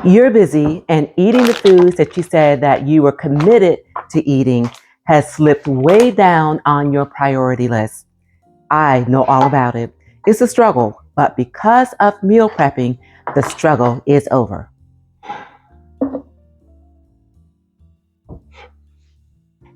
You're busy, and eating the foods that you said that you were committed to eating has slipped way down on your priority list. I know all about it. It's a struggle, but because of meal prepping, the struggle is over.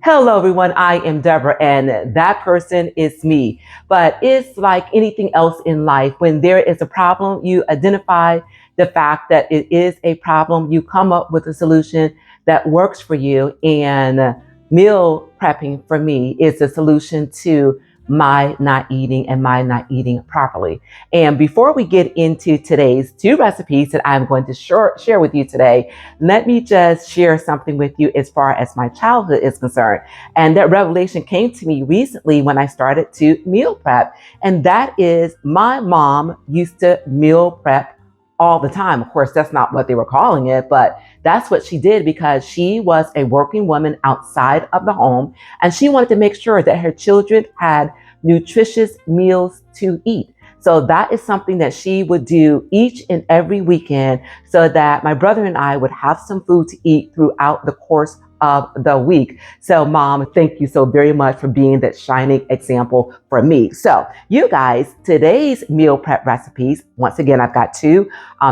Hello, everyone. I am Deborah, and that person is me. But it's like anything else in life. When there is a problem, you identify the fact that it is a problem. You come up with a solution that works for you. And meal prepping for me is a solution to my not eating and my not eating properly. And before we get into today's two recipes that I'm going to share with you today, let me just share something with you as far as my childhood is concerned. And that revelation came to me recently when I started to meal prep. And that is my mom used to meal prep all the time. Of course, that's not what they were calling it, but that's what she did because she was a working woman outside of the home and she wanted to make sure that her children had nutritious meals to eat. So that is something that she would do each and every weekend so that my brother and I would have some food to eat throughout the course of the week. So Mom, thank you so very much for being that shining example for me. So you guys, today's meal prep recipes, once again, I've got two,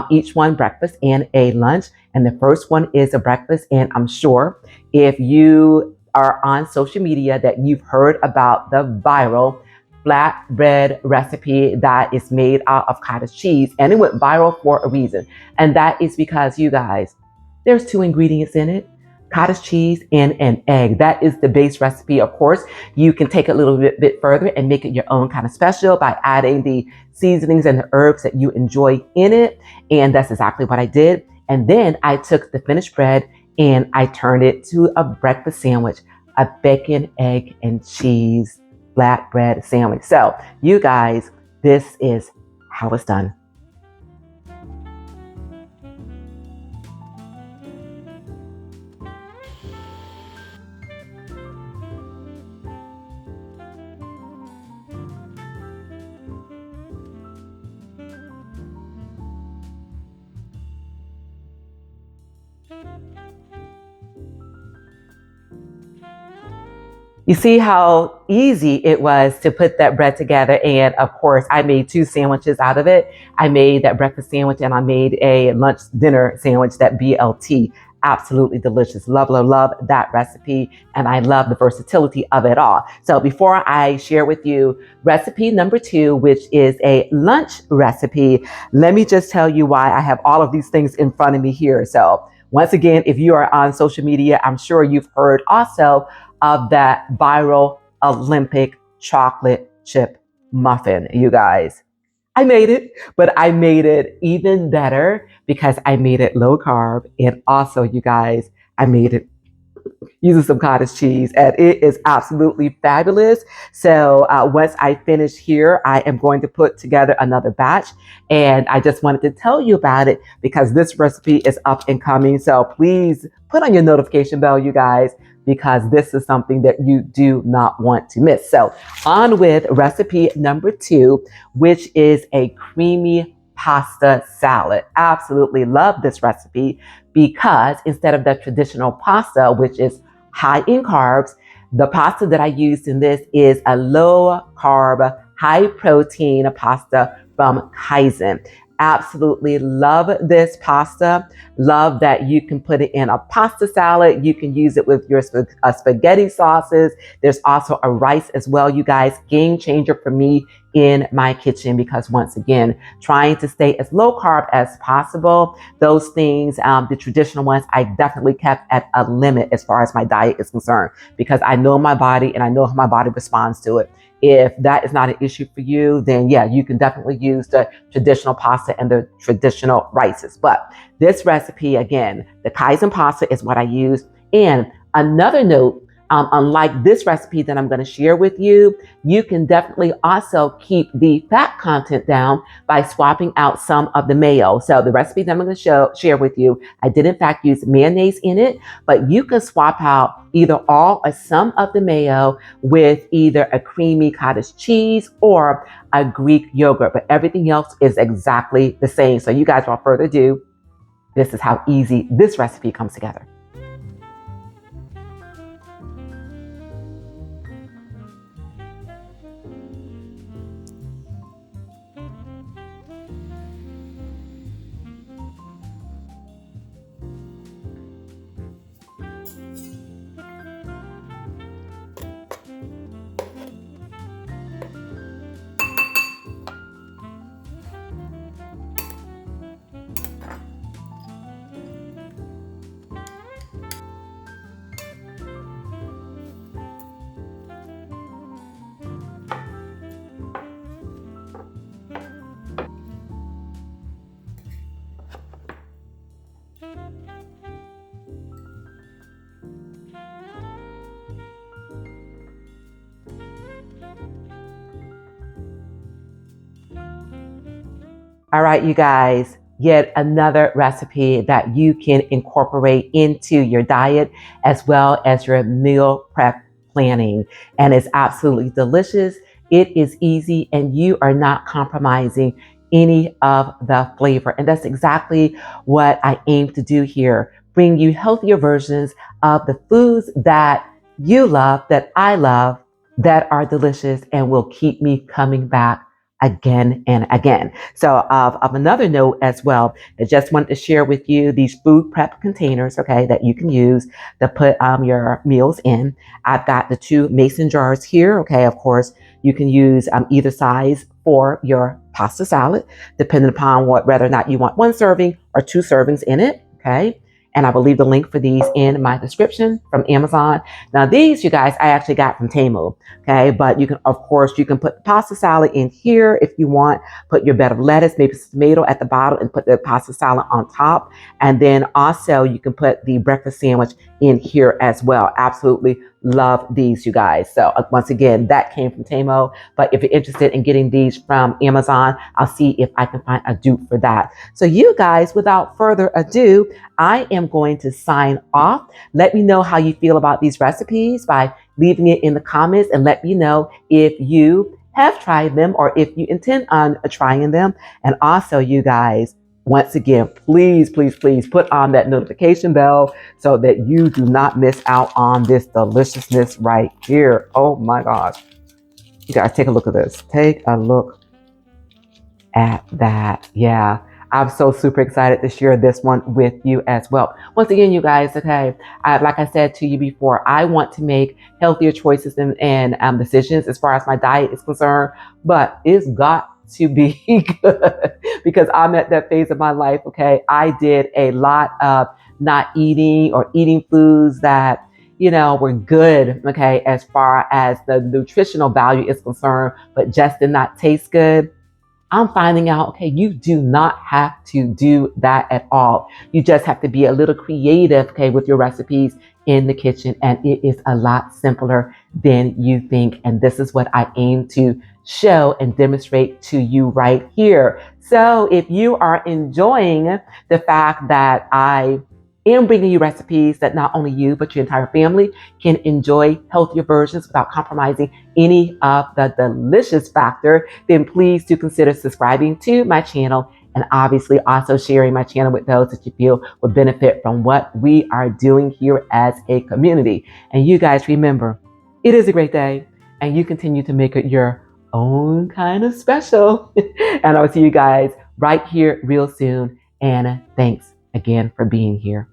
each one breakfast and a lunch. And the first one is a breakfast. And I'm sure if you are on social media that you've heard about the viral flatbread recipe that is made out of cottage cheese. And it went viral for a reason. And that is because you guys, there's two ingredients in it: cottage cheese and an egg. That is the base recipe. Of course, you can take it a little bit further and make it your own kind of special by adding the seasonings and the herbs that you enjoy in it. And that's exactly what I did. And then I took the finished bread and I turned it to a breakfast sandwich, a bacon, egg, and cheese flatbread sandwich. So you guys, this is how it's done. You see how easy it was to put that bread together. And of course, I made two sandwiches out of it. I made that breakfast sandwich and I made a lunch dinner sandwich, that BLT. Absolutely delicious. Love, love, love that recipe. And I love the versatility of it all. So before I share with you recipe number two, which is a lunch recipe, let me just tell you why I have all of these things in front of me here. So once again, if you are on social media, I'm sure you've heard also of that viral Olympic chocolate chip muffin, you guys. I made it, but I made it even better because I made it low carb. And also, you guys, I made it using some cottage cheese, and it is absolutely fabulous. So once I finish here, I am going to put together another batch, and I just wanted to tell you about it because this recipe is up and coming. So please put on your notification bell, you guys, because this is something that you do not want to miss. So on with recipe number two, which is a creamy pasta salad. Absolutely love this recipe because instead of the traditional pasta, which is high in carbs, the pasta that I used in this is a low carb, high protein pasta from Kaizen. Absolutely love this pasta. Love that you can put it in a pasta salad. You can use it with your spaghetti sauces. There's also a rice as well, you guys. Game changer for me in my kitchen because once again, trying to stay as low carb as possible. Those things, the traditional ones, I definitely kept at a limit as far as my diet is concerned because I know my body and I know how my body responds to it. If that is not an issue for you, then yeah, you can definitely use the traditional pasta and the traditional rices. But this recipe, again, the Kaizen pasta is what I use. And another note, unlike this recipe that I'm going to share with you, you can definitely also keep the fat content down by swapping out some of the mayo. So the recipe that I'm going to share with you, I did in fact use mayonnaise in it, but you can swap out either all or some of the mayo with either a creamy cottage cheese or a Greek yogurt, but everything else is exactly the same. So you guys, without further ado, This is how easy this recipe comes together. All right, you guys, yet another recipe that you can incorporate into your diet as well as your meal prep planning. And it's absolutely delicious. It is easy and you are not compromising any of the flavor. And that's exactly what I aim to do here. Bring you healthier versions of the foods that you love, that I love, that are delicious and will keep me coming back again and again. So of another note as well, I just wanted to share with you these food prep containers, okay, that you can use to put your meals in. I've got the 2 mason jars here, okay. Of course, you can use either size for your pasta salad, depending upon whether or not you want 1 serving or 2 servings in it, okay. And I will leave the link for these in my description from Amazon. Now these, you guys, I actually got from Temu. Okay, but you can, of course, you can put the pasta salad in here if you want. Put your bed of lettuce, maybe some tomato at the bottom, and put the pasta salad on top. And then also you can put the breakfast sandwich in here as well. Absolutely love these, you guys. So once again, that came from Temu. But if you're interested in getting these from Amazon, I'll see if I can find a dupe for that. So you guys, without further ado, I am going to sign off. Let me know how you feel about these recipes by leaving it in the comments, and let me know if you have tried them or if you intend on trying them. And also, you guys, once again, please, please, please put on that notification bell so that you do not miss out on this deliciousness right here. Oh my gosh. You guys, take a look at this. Take a look at that. Yeah. I'm so super excited to share this one with you as well. Once again, you guys, okay, like I said to you before, I want to make healthier choices and decisions as far as my diet is concerned, but it's got to be good because I'm at that phase of my life, okay? I did a lot of not eating or eating foods that, were good, okay, as far as the nutritional value is concerned, but just did not taste good. I'm finding out, okay, you do not have to do that at all. You just have to be a little creative, okay, with your recipes in the kitchen. And it is a lot simpler than you think. And this is what I aim to show and demonstrate to you right here. So if you are enjoying the fact that I am bringing you recipes that not only you, but your entire family can enjoy healthier versions without compromising any of the delicious factor, then please do consider subscribing to my channel and obviously also sharing my channel with those that you feel would benefit from what we are doing here as a community. And you guys remember, it is a great day and you continue to make it your own kind of special. And I'll see you guys right here real soon. And thanks again for being here.